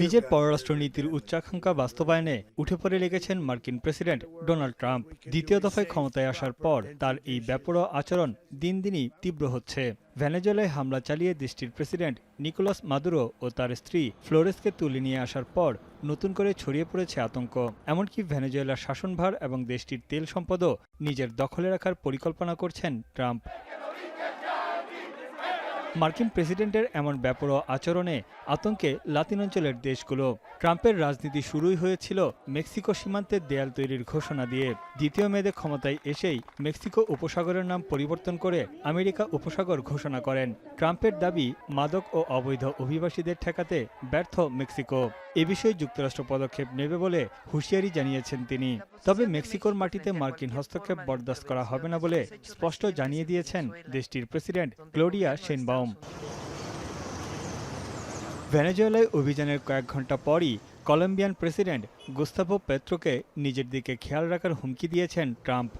নিজের পররাষ্ট্রনীতির উচ্চাকাঙ্ক্ষা বাস্তবায়নে উঠে পড়ে লেগেছেন মার্কিন প্রেসিডেন্ট ডোনাল্ড ট্রাম্প। দ্বিতীয় দফায় ক্ষমতায় আসার পর তার এই বেপরোয়া আচরণ দিন দিনই তীব্র হচ্ছে। ভেনেজুয়েলায় হামলা চালিয়ে দেশটির প্রেসিডেন্ট নিকোলাস মাদুরো ও তার স্ত্রী ফ্লোরেসকে তুলে নিয়ে আসার পর নতুন করে ছড়িয়ে পড়েছে আতঙ্ক। এমনকি ভেনেজুয়েলার শাসনভার এবং দেশটির তেল সম্পদও নিজের দখলে রাখার পরিকল্পনা করছেন ট্রাম্প। মার্কিন প্রেসিডেন্টের এমন বেপরোয়া আচরণে আতঙ্কে লাতিন অঞ্চলের দেশগুলো। ট্রাম্পের রাজনীতি শুরুই হয়েছিল মেক্সিকো সীমান্তের দেয়াল তৈরির ঘোষণা দিয়ে। দ্বিতীয় মেয়াদে ক্ষমতায় এসেই মেক্সিকো উপসাগরের নাম পরিবর্তন করে আমেরিকা উপসাগর ঘোষণা করেন। ট্রাম্পের দাবি, মাদক ও অবৈধ অভিবাসীদের ঠেকাতে ব্যর্থ মেক্সিকো। এ বিষয়ে যুক্তরাষ্ট্র পদক্ষেপ নেবে বলে হুঁশিয়ারি জানিয়েছেন তিনি। তবে মেক্সিকোর মাটিতে মার্কিন হস্তক্ষেপ বরদাস্ত করা হবে না বলে স্পষ্ট জানিয়ে দিয়েছেন দেশটির প্রেসিডেন্ট ক্লোডিয়া শেইনবাউম। ভেনেজুয়েলায় অভিযানের কয়েক ঘন্টা পরই কলম্বিয়ান প্রেসিডেন্ট গুস্তাভো পেত্রোকে নিজের দিকে খেয়াল রাখার হুমকি দিয়েছেন ট্রাম্প।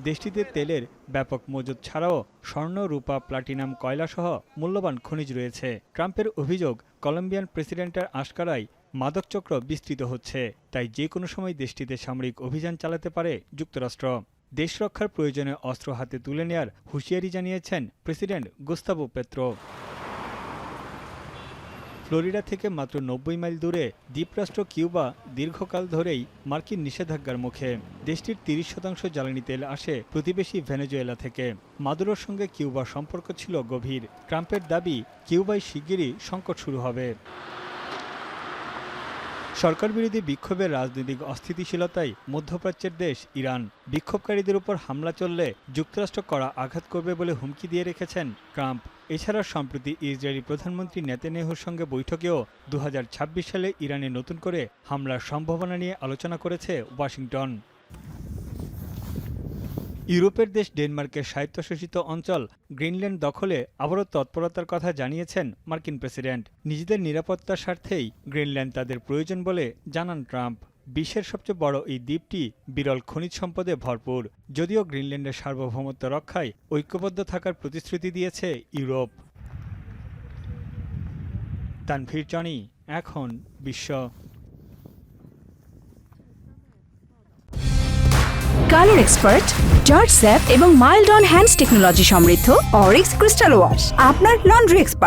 দেশটিতে তেলের ব্যাপক মজুদ ছাড়াও স্বর্ণ, রূপা, প্লাটিনাম, কয়লাসহ মূল্যবান খনিজ রয়েছে। ট্রাম্পের অভিযোগ, কলম্বিয়ান প্রেসিডেন্টের আশকারায় মাদকচক্র বিস্তৃত হচ্ছে, তাই যে কোনো সময় দেশটিতে সামরিক অভিযান চালাতে পারে যুক্তরাষ্ট্র। দেশ রক্ষার প্রয়োজনে অস্ত্র হাতে তুলে নেয়ার হুঁশিয়ারি জানিয়েছেন প্রেসিডেন্ট গুস্তাভো পেত্রো। ফ্লোরিডা থেকে মাত্র ৯০ মাইল দূরে দ্বীপরাষ্ট্র কিউবা দীর্ঘকাল ধরেই মার্কিন নিষেধাজ্ঞার মুখে। দেশটির ৩০% জ্বালানি তেল আসে প্রতিবেশী ভেনেজুয়েলা থেকে। মাদুরোর সঙ্গে কিউবার সম্পর্ক ছিল গভীর। ট্রাম্পের দাবি, কিউবায় শিগগিরই সংকট শুরু হবে। সরকার বিরোধী বিক্ষোভের রাজনৈতিক অস্থিতিশীলতায় মধ্যপ্রাচ্যের দেশ ইরান। বিক্ষোভকারীদের উপর হামলা চললে যুক্তরাষ্ট্র কড়া আঘাত করবে বলে হুমকি দিয়ে রেখেছেন ট্রাম্প। এছাড়া সম্প্রতি ইসরায়েলি প্রধানমন্ত্রী নেতানিয়াহুর সঙ্গে বৈঠকেও ২০২৬ সালে ইরানে নতুন করে হামলার সম্ভাবনা নিয়ে আলোচনা করেছে ওয়াশিংটন। ইউরোপের দেশ ডেনমার্কের স্বায়ত্তশাসিত অঞ্চল গ্রিনল্যান্ড দখলে আবারও তৎপরতার কথা জানিয়েছেন মার্কিন প্রেসিডেন্ট। নিজেদের নিরাপত্তার স্বার্থেই গ্রিনল্যান্ড তাদের প্রয়োজন বলে জানান ট্রাম্প। বিশ্বের সবচেয়ে বড় এই দ্বীপটি বিরল খনিজ সম্পদে ভরপুর। যদিও গ্রিনল্যান্ডের সার্বভৌমত্ব রক্ষায় ঐক্যবদ্ধ থাকার প্রতিশ্রুতি দিয়েছে ইউরোপ। তানভীর জনি, এখন বিশ্ব। কালার এক্সপার্ট, জর্জ স্যাপ এবং মাইল্ড অন হ্যান্ডস টেকনোলজি সমৃদ্ধ অরিক্স ক্রিস্টাল ওয়াশ আপনার লন্ড্রি এক্সপার্ট।